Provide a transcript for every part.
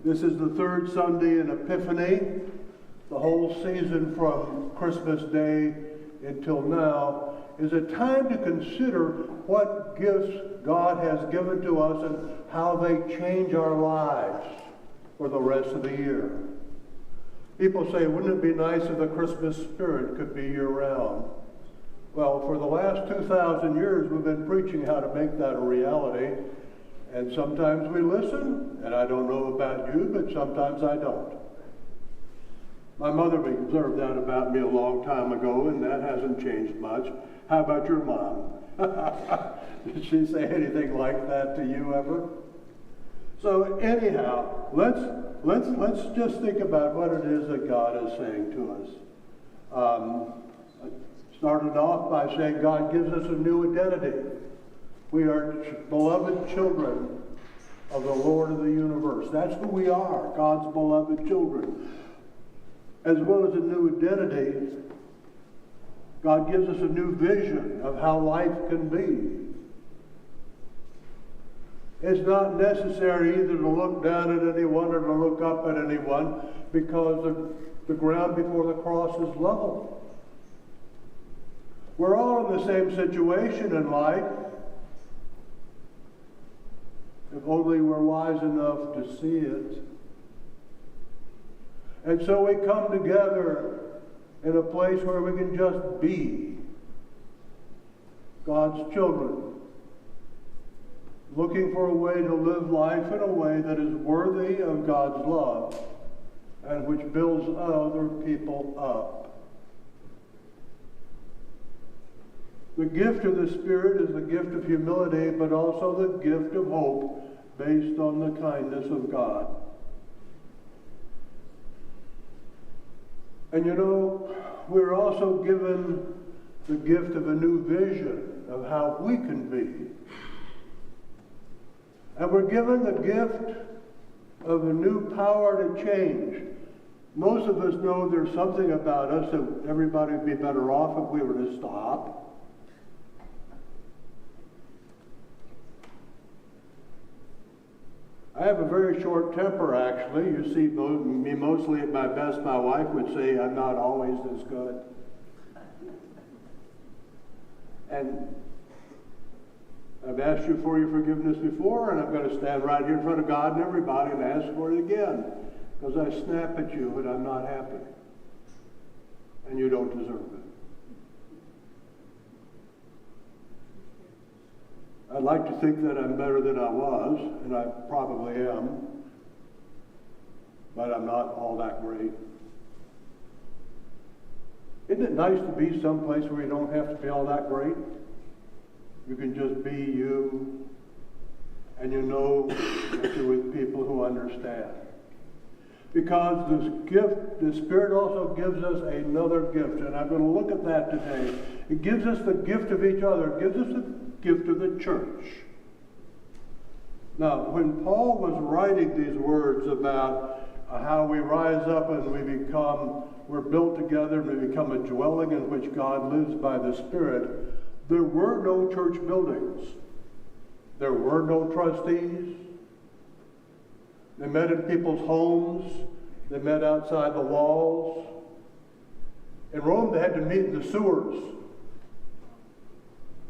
This is the third Sunday in Epiphany. The whole season from Christmas Day until now is a time to consider what gifts God has given to us and how they change our lives for the rest of the year. People say, wouldn't it be nice if the Christmas spirit could be year-round? Well, for the last 2,000 years, we've been preaching how to make that a reality. And sometimes we listen, and I don't know about you, but sometimes I don't. My mother observed that about me a long time ago, and that hasn't changed much. How about your mom? Did she say anything like that to you ever? So anyhow, let's just think about what it is that God is saying to us. I started off by saying God gives us a new identity. We are beloved children of the Lord of the universe. That's who we are, God's beloved children. As well as a new identity, God gives us a new vision of how life can be. It's not necessary either to look down at anyone or to look up at anyone, because the ground before the cross is level. We're all in the same situation in life, if only we're wise enough to see it. And so we come together in a place where we can just be God's children, looking for a way to live life in a way that is worthy of God's love and which builds other people up. The gift of the Spirit is the gift of humility, but also the gift of hope based on the kindness of God. And you know, we're also given the gift of a new vision of how we can be. And we're given the gift of a new power to change. Most of us know there's something about us that everybody would be better off if we were to stop. I have a very short temper, actually. You see me mostly at my best. My wife would say I'm not always this good. And I've asked you for your forgiveness before, and I'm going to stand right here in front of God and everybody and ask for it again, because I snap at you and I'm not happy. And you don't deserve it. I'd like to think that I'm better than I was, and I probably am, but I'm not all that great. Isn't it nice to be someplace where you don't have to be all that great? You can just be you, and you know that you're with people who understand. Because this gift, the Spirit also gives us another gift, and I'm going to look at that today. It gives us the gift of each other. It gives us the gift of the church. Now, when Paul was writing these words about how we rise up and we're built together and we become a dwelling in which God lives by the Spirit, there were no church buildings. There were no trustees. They met in people's homes. They met outside the walls. In Rome, they had to meet in the sewers,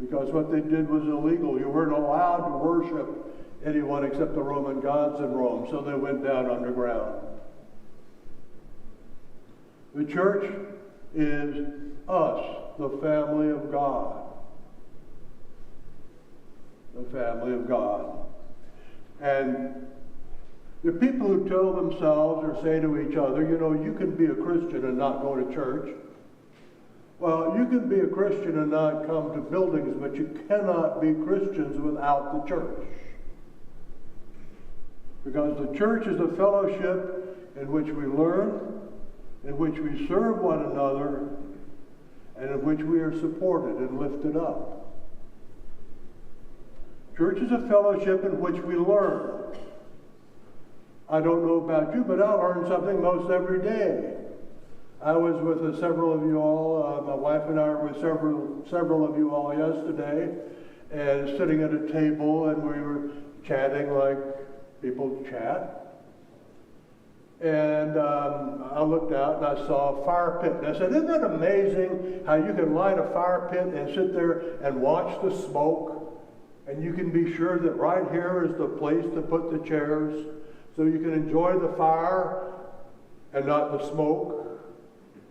because what they did was illegal. You weren't allowed to worship anyone except the Roman gods in Rome, so they went down underground. The church is us, the family of God. The family of God. And the people who tell themselves or say to each other, you know, you can be a Christian and not go to church. Well, you can be a Christian and not come to buildings, but you cannot be Christians without the church. Because the church is a fellowship in which we learn, in which we serve one another, and in which we are supported and lifted up. Church is a fellowship in which we learn. I don't know about you, but I learn something most every day. I was with several of you all, my wife and I were with several of you all yesterday, and sitting at a table, and we were chatting like people chat. And I looked out and I saw a fire pit. And I said, isn't it amazing how you can light a fire pit and sit there and watch the smoke? And you can be sure that right here is the place to put the chairs so you can enjoy the fire and not the smoke.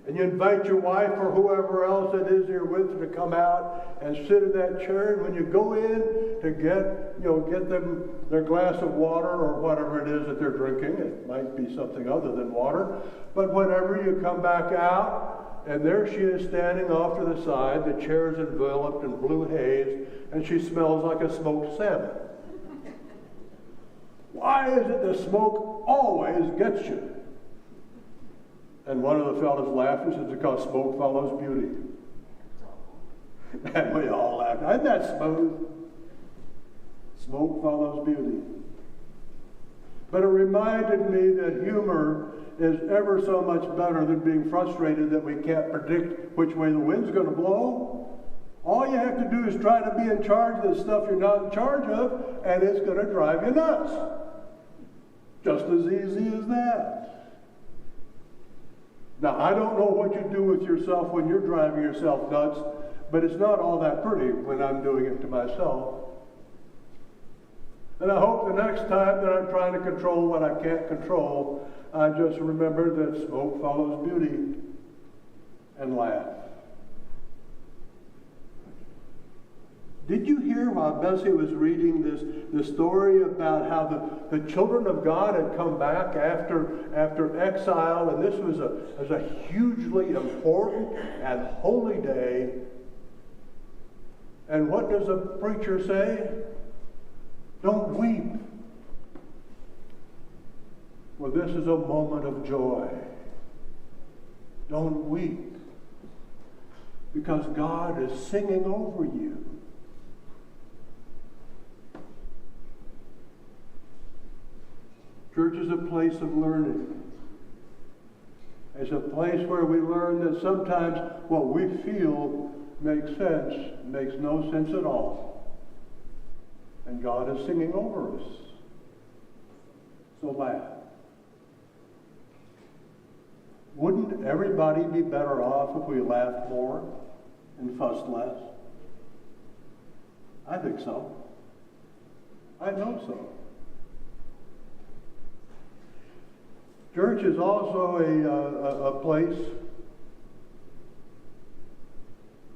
And you invite your wife or whoever else it is you're with to come out and sit in that chair. And when you go in to get them their glass of water or whatever it is that they're drinking, it might be something other than water, but whenever you come back out, and there she is standing off to the side, the chair is enveloped in blue haze, and she smells like a smoked salmon. Why is it the smoke always gets you? And one of the fellows laughed and said, because smoke follows beauty. And we all laughed. Isn't that smooth? Smoke follows beauty. But it reminded me that humor is ever so much better than being frustrated that we can't predict which way the wind's going to blow. All you have to do is try to be in charge of the stuff you're not in charge of, and it's going to drive you nuts. Just as easy as that. Now, I don't know what you do with yourself when you're driving yourself nuts, but it's not all that pretty when I'm doing it to myself. And I hope the next time that I'm trying to control what I can't control, I just remember that smoke follows beauty and laugh. Did you hear while Bessie was reading this story about how the children of God had come back after exile, and this was a hugely important and holy day. And what does the preacher say? Don't weep. For this is a moment of joy. Don't weep. Because God is singing over you. Church is a place of learning. It's a place where we learn that sometimes what we feel makes no sense at all. And God is singing over us. So laugh. Wouldn't everybody be better off if we laughed more and fussed less? I think so. I know so. Church is also a place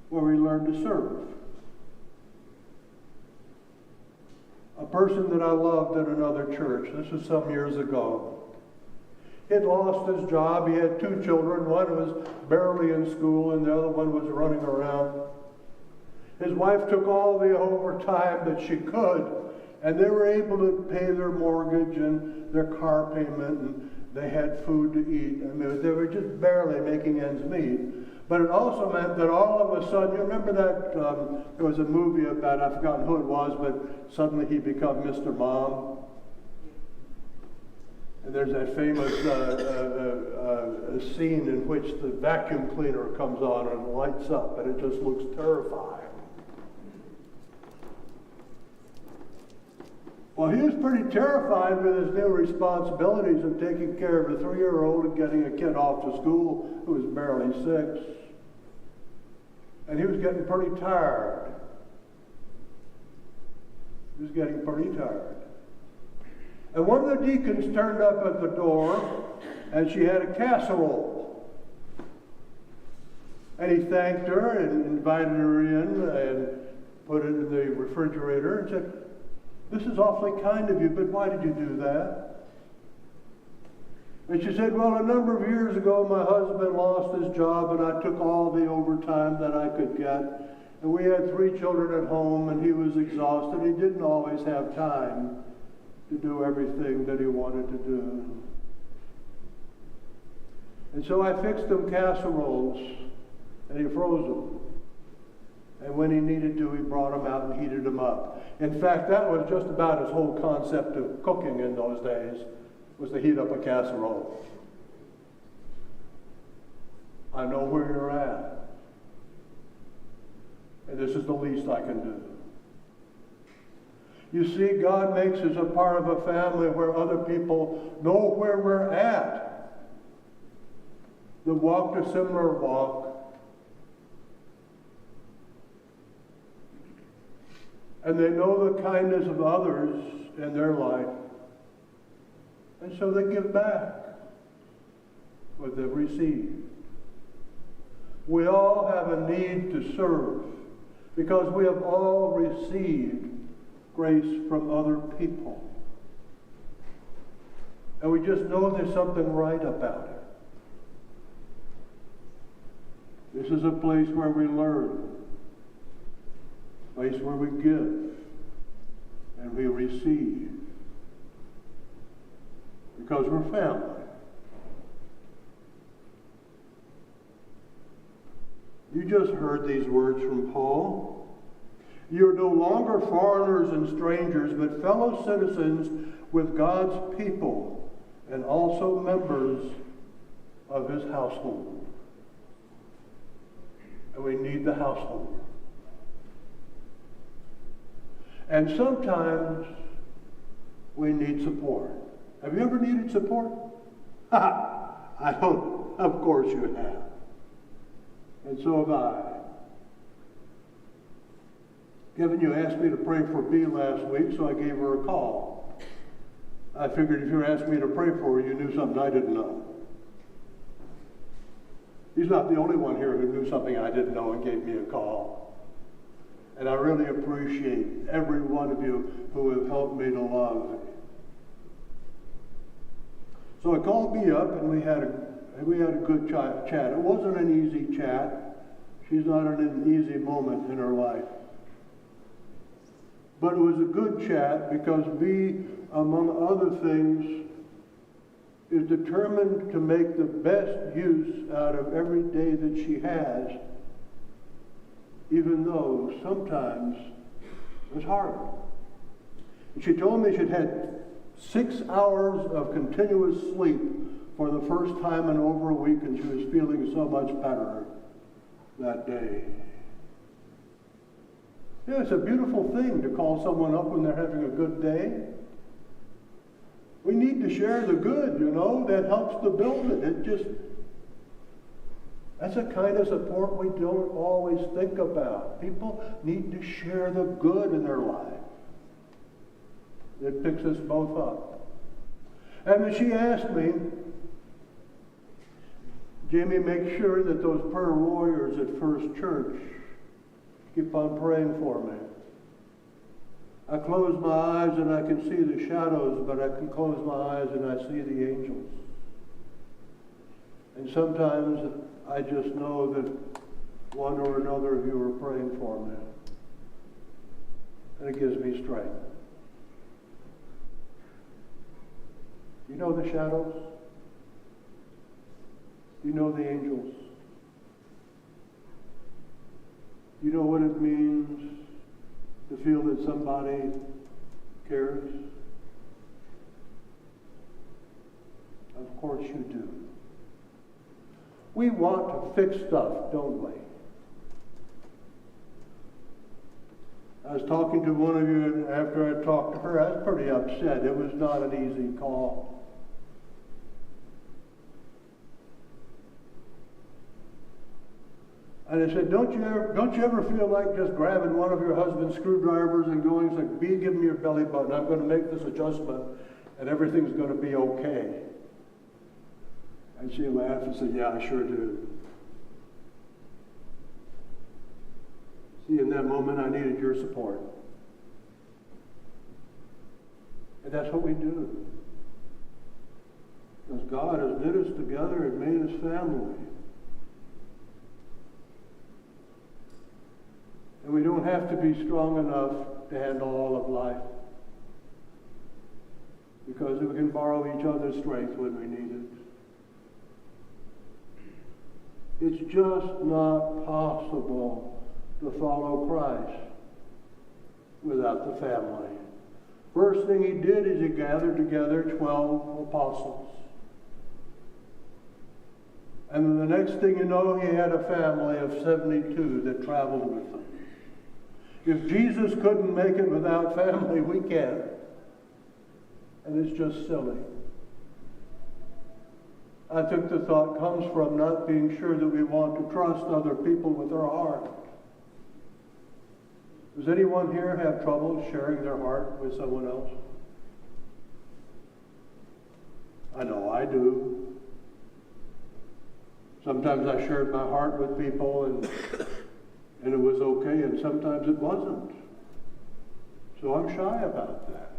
where we learn to serve. A person that I loved in another church, this was some years ago, he'd lost his job. He had 2 children. One was barely in school and the other one was running around. His wife took all the overtime that she could, and they were able to pay their mortgage and their car payment, and they had food to eat. I mean, they were just barely making ends meet. But it also meant that all of a sudden, you remember that there was a movie about, I've forgotten who it was, but suddenly he became Mr. Mom. And there's that famous scene in which the vacuum cleaner comes on and lights up, and it just looks terrifying. Well, he was pretty terrified with his new responsibilities of taking care of a 3-year-old and getting a kid off to school who was barely 6. And he was getting pretty tired. He was getting pretty tired. And one of the deacons turned up at the door, and she had a casserole. And he thanked her and invited her in and put it in the refrigerator and said, "This is awfully kind of you, but why did you do that?" And she said, "Well, a number of years ago, my husband lost his job, and I took all the overtime that I could get. And we had 3 children at home, and he was exhausted. He didn't always have time to do everything that he wanted to do. And so I fixed him casseroles, and he froze them. And when he needed to, he brought them out and heated them up." In fact, that was just about his whole concept of cooking in those days, was to heat up a casserole. I know where you're at. And this is the least I can do. You see, God makes us a part of a family where other people know where we're at. That walked a similar walk. And they know the kindness of others in their life. And so they give back what they've received. We all have a need to serve because we have all received grace from other people. And we just know there's something right about it. This is a place where we learn, a place where we give and we receive. Because we're family. You just heard these words from Paul. You're no longer foreigners and strangers, but fellow citizens with God's people and also members of his household. And we need the household. And sometimes we need support. Have you ever needed support? I don't. Of course you have. And so have I. Kevin, you asked me to pray for Bea last week, so I gave her a call. I figured if you asked me to pray for her, you knew something I didn't know. He's not the only one here who knew something I didn't know and gave me a call. And I really appreciate every one of you who have helped me to love. So I called Bea up and we had a good chat. It wasn't an easy chat. She's not in an easy moment in her life. But it was a good chat because Bea, among other things, is determined to make the best use out of every day that she has, even though sometimes it's hard. And she told me she'd had 6 hours of continuous sleep for the first time in over a week, and she was feeling so much better that day. Yeah, it's a beautiful thing to call someone up when they're having a good day. We need to share the good, that helps to build it. That's a kind of support we don't always think about. People need to share the good in their life. It picks us both up. And when she asked me, Jamie, make sure that those prayer warriors at First Church keep on praying for me. I close my eyes and I can see the shadows, but I can close my eyes and I see the angels. And sometimes I just know that one or another of you are praying for me. And it gives me strength. You know the shadows? You know the angels? You know what it means to feel that somebody cares? Of course you do. We want to fix stuff, don't we? I was talking to one of you, and after I talked to her, I was pretty upset. It was not an easy call. And I said, don't you ever feel like just grabbing one of your husband's screwdrivers and going, it's like, Bea, give me your belly button. I'm going to make this adjustment, and everything's going to be okay. And she laughed and said, yeah, I sure do. See, in that moment, I needed your support. And that's what we do. Because God has knit us together and made us family. And we don't have to be strong enough to handle all of life. Because we can borrow each other's strength when we need it. It's just not possible to follow Christ without the family. First thing he did is he gathered together 12 apostles. And then the next thing you know, he had a family of 72 that traveled with him. If Jesus couldn't make it without family, we can't. And it's just silly. I think the thought comes from not being sure that we want to trust other people with our heart. Does anyone here have trouble sharing their heart with someone else? I know I do. Sometimes I shared my heart with people and it was okay, and sometimes it wasn't. So I'm shy about that.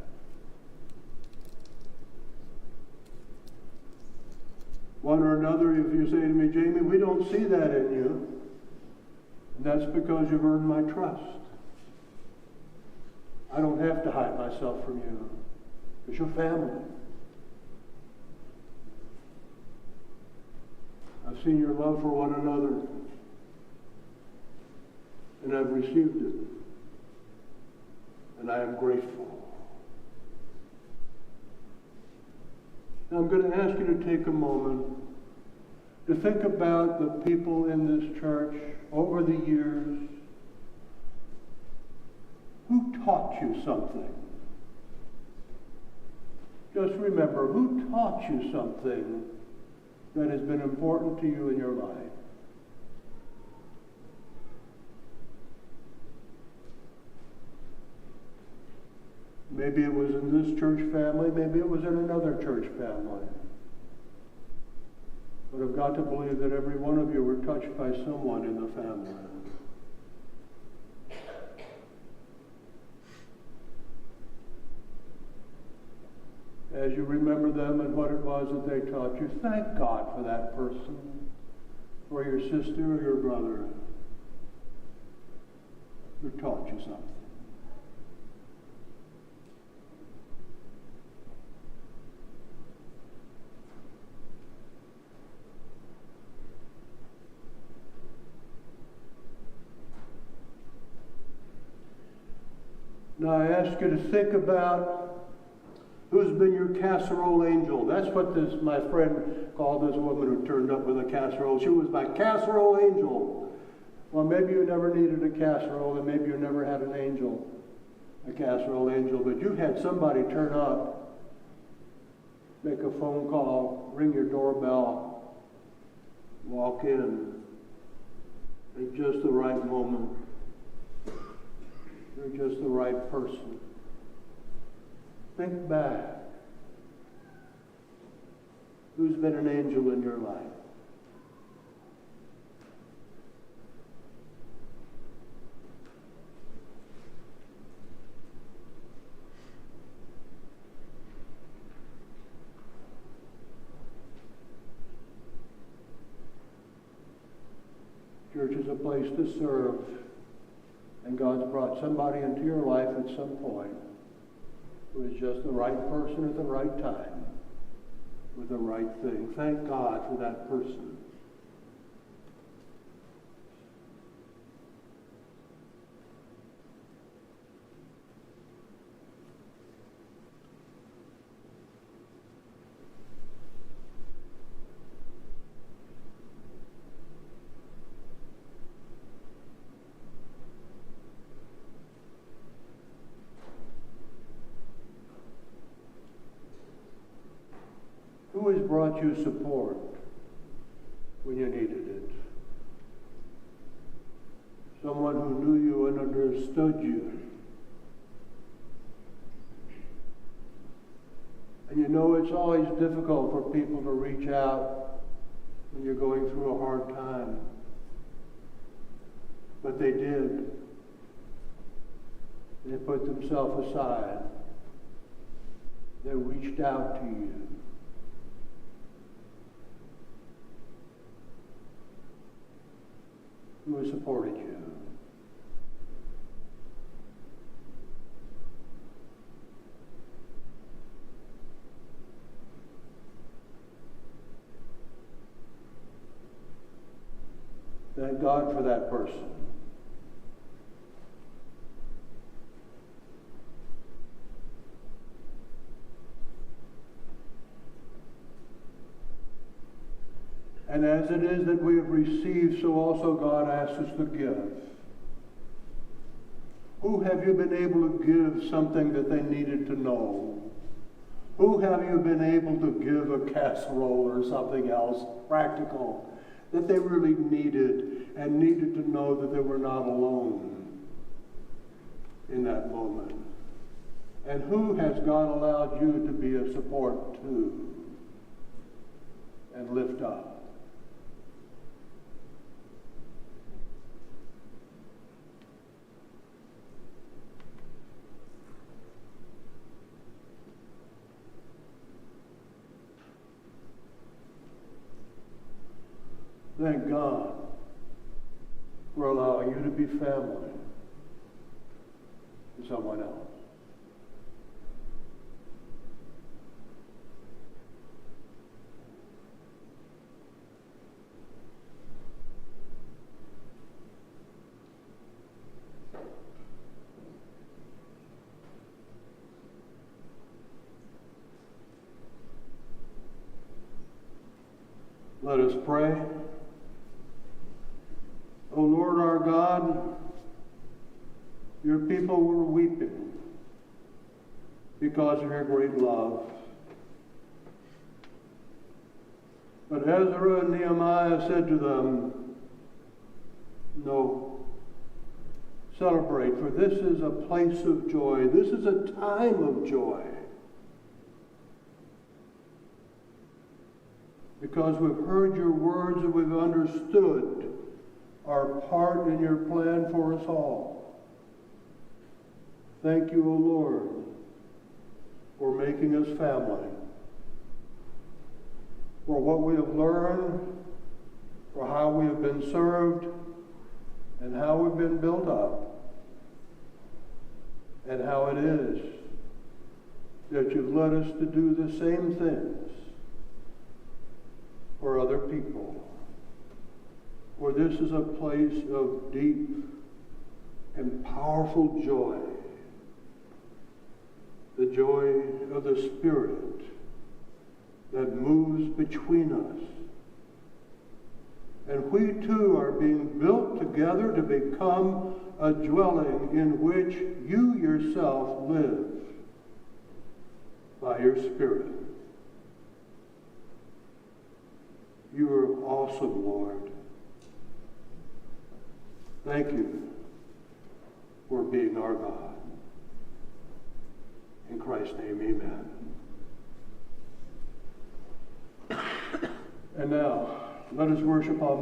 One or another, if you say to me, Jamie, we don't see that in you, and that's because you've earned my trust. I don't have to hide myself from you, because you're family. I've seen your love for one another, and I've received it, and I am grateful. Now I'm going to ask you to take a moment to think about the people in this church over the years who taught you something. Just remember, who taught you something that has been important to you in your life? Maybe it was in this church family, maybe it was in another church family. But I've got to believe that every one of you were touched by someone in the family. As you remember them and what it was that they taught you, thank God for that person, for your sister or your brother who taught you something. Now I ask you to think about who's been your casserole angel. That's what my friend called this woman who turned up with a casserole. She was my casserole angel. Well, maybe you never needed a casserole, and maybe you never had an angel, a casserole angel, but you had somebody turn up, make a phone call, ring your doorbell, walk in at just the right moment. You're just the right person. Think back. Who's been an angel in your life? Church is a place to serve. And God's brought somebody into your life at some point who is just the right person at the right time with the right thing. Thank God for that person. Who has brought you support when you needed it? Someone who knew you and understood you. And you know it's always difficult for people to reach out when you're going through a hard time. But they did. They put themselves aside. They reached out to you. Who has supported you? Thank God for that person. And as it is that we have received, so also God asks us to give. Who have you been able to give something that they needed to know? Who have you been able to give a casserole or something else practical that they really needed and needed to know that they were not alone in that moment? And who has God allowed you to be a support to and lift up? Thank God for allowing you to be family to someone else. Let us pray. O Lord our God, your people were weeping because of your great love. But Ezra and Nehemiah said to them, no, celebrate, for this is a place of joy. This is a time of joy. Because we've heard your words and we've understood our part in your plan for us all. Thank you, O Lord, for making us family, for what we have learned, for how we have been served, and how we've been built up, and how it is that you've led us to do the same things for other people. For this is a place of deep and powerful joy, the joy of the Spirit that moves between us. And we too are being built together to become a dwelling in which you yourself live by your Spirit. You are awesome, Lord. Thank you for being our God. In Christ's name, amen. And now, let us worship Almighty.